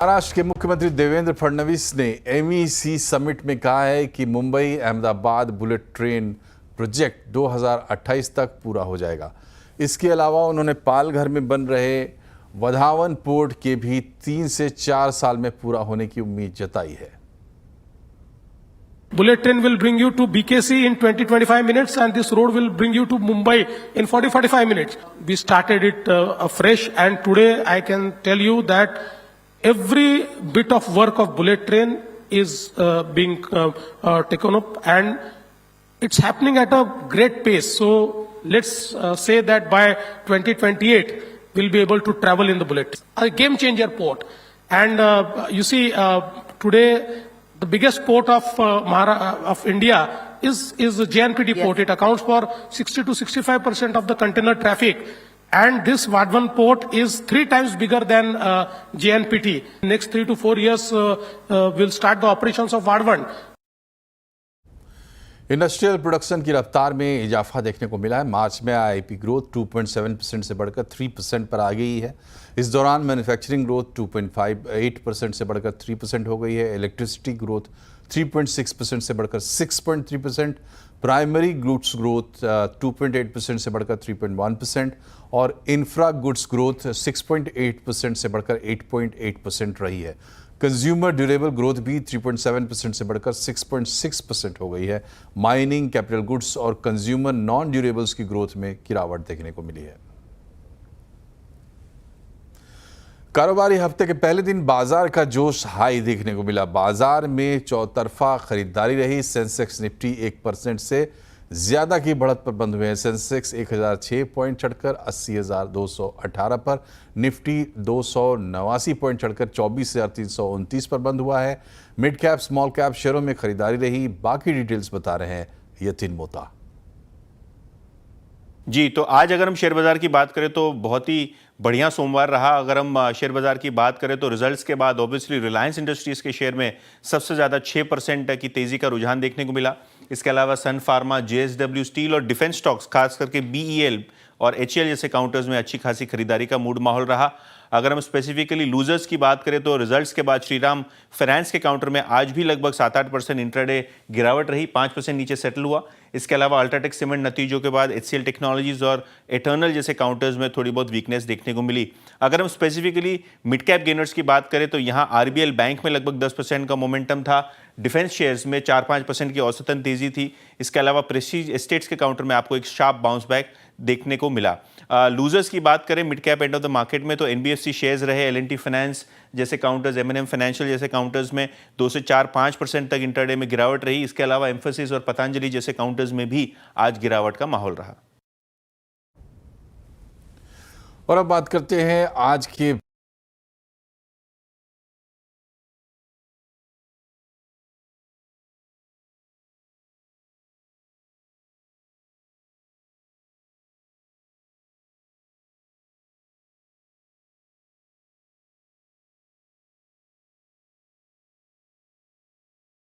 महाराष्ट्र के मुख्यमंत्री देवेंद्र फडणवीस ने एमईसी समिट में कहा है कि Mumbai Ahmedabad bullet train project 2028 तक पूरा हो जाएगा। इसके अलावा उन्होंने पालघर में बन रहे वधावन पोर्ट के भी 3 से 4 साल में पूरा होने की उम्मीद जताई है। Bullet train will bring you to BKC in 20-25 minutes and this road will bring you to Mumbai in 40-45 minutes. We started it afresh and today I can tell you that every bit of work of bullet train is being taken up and it's happening at a great pace. So let's say that by 2028 we'll be able to travel in the bullet. A game changer port. And you see today the biggest port of India is the JNPT port. It accounts for 60 to 65% of the container traffic. And this Vadhavan port is 3 times bigger than JNPT. Next 3 to 4 years, we'll start the operations of Vadhavan. Industrial production की रफ्तार में इजाफा देखने को मिला है। मार्च में IIP growth 2.7% से बढ़कर 3% पर आ गई है। इस दौरान मैन्युफैक्चरिंग ग्रोथ 2.58% से बढ़कर 3% हो गई है। इलेक्ट्रिसिटी ग्रोथ 3.6% से बढ़कर 6.3%, प्राइमरी गुड्स ग्रोथ 2.8% से बढ़कर 3.1% और इंफ्रा गुड्स ग्रोथ 6.8% से बढ़कर 8.8% रही है। कंज्यूमर ड्यूरेबल ग्रोथ भी 3.7% से बढ़कर 6.6% हो गई है। माइनिंग, कैपिटल गुड्स और कंज्यूमर नॉन ड्यूरेबल्स की ग्रोथ में गिरावट देखने को मिली है। कारोबारी हफ्ते के पहले दिन बाजार का जोश हाई देखने को मिला। बाजार में चौतरफा खरीदारी रही। सेंसेक्स निफ्टी 1% से ज्यादा की बढ़त पर बंद हुए हैं। सेंसेक्स 1006 पॉइंट चढ़कर 80,218 पर, निफ्टी 289 पॉइंट चढ़कर 24,329 पर बंद हुआ है। मिड कैप स्मॉल कैप शेयरों में खरीदारी रही। बाकी डिटेल्स बता रहे हैं यतीन मोता। जी, तो आज अगर हम शेयर बाजार की बात करें तो बहुत ही बढ़िया सोमवार रहा। अगर हम शेयर बाजार की बात करें तो रिजल्ट्स के बाद ऑब्वियसली रिलायंस इंडस्ट्रीज के शेयर में सबसे ज़्यादा 6% की तेज़ी का रुझान देखने को मिला। इसके अलावा सन फार्मा, जेएसडब्ल्यू स्टील और डिफेंस स्टॉक्स खास करके बीईएल और एचएल जैसे काउंटर्स में अच्छी खासी खरीदारी का मूड माहौल रहा। अगर हम स्पेसिफिकली लूजर्स की बात करें तो रिजल्ट्स के बाद श्रीराम फाइनेंस के काउंटर में आज भी लगभग 7-8% इंट्राडे गिरावट रही, 5% नीचे सेटल हुआ। इसके अलावा अल्ट्राटेक सीमेंट नतीजों के बाद एचसीएल टेक्नोलॉजीज और एटर्नल जैसे काउंटर्स में थोड़ी बहुत वीकनेस देखने को मिली। अगर हम स्पेसिफिकली मिड कैप गेनर्स की बात करें तो यहाँ आरबीएल बैंक में लगभग 10% का मोमेंटम था। डिफेंस शेयर्स में 4-5% की औसतन तेजी थी। इसके अलावा प्रेस्टीज एस्टेट्स के काउंटर में आपको एक शार्प बाउंस बैक देखने को मिला। लूजर्स की बात करें mid cap end of the market में तो एनबीएफसी शेयर्स रहे, एलएनटी फाइनेंस जैसे काउंटर्स, एमएनएम फाइनेंशियल जैसे काउंटर्स में 2 से 4-5% तक इंटरडे में गिरावट रही। इसके अलावा एम्फोसिस और पतंजलि जैसे काउंटर्स में भी आज गिरावट का माहौल रहा। और अब बात करते हैं आज के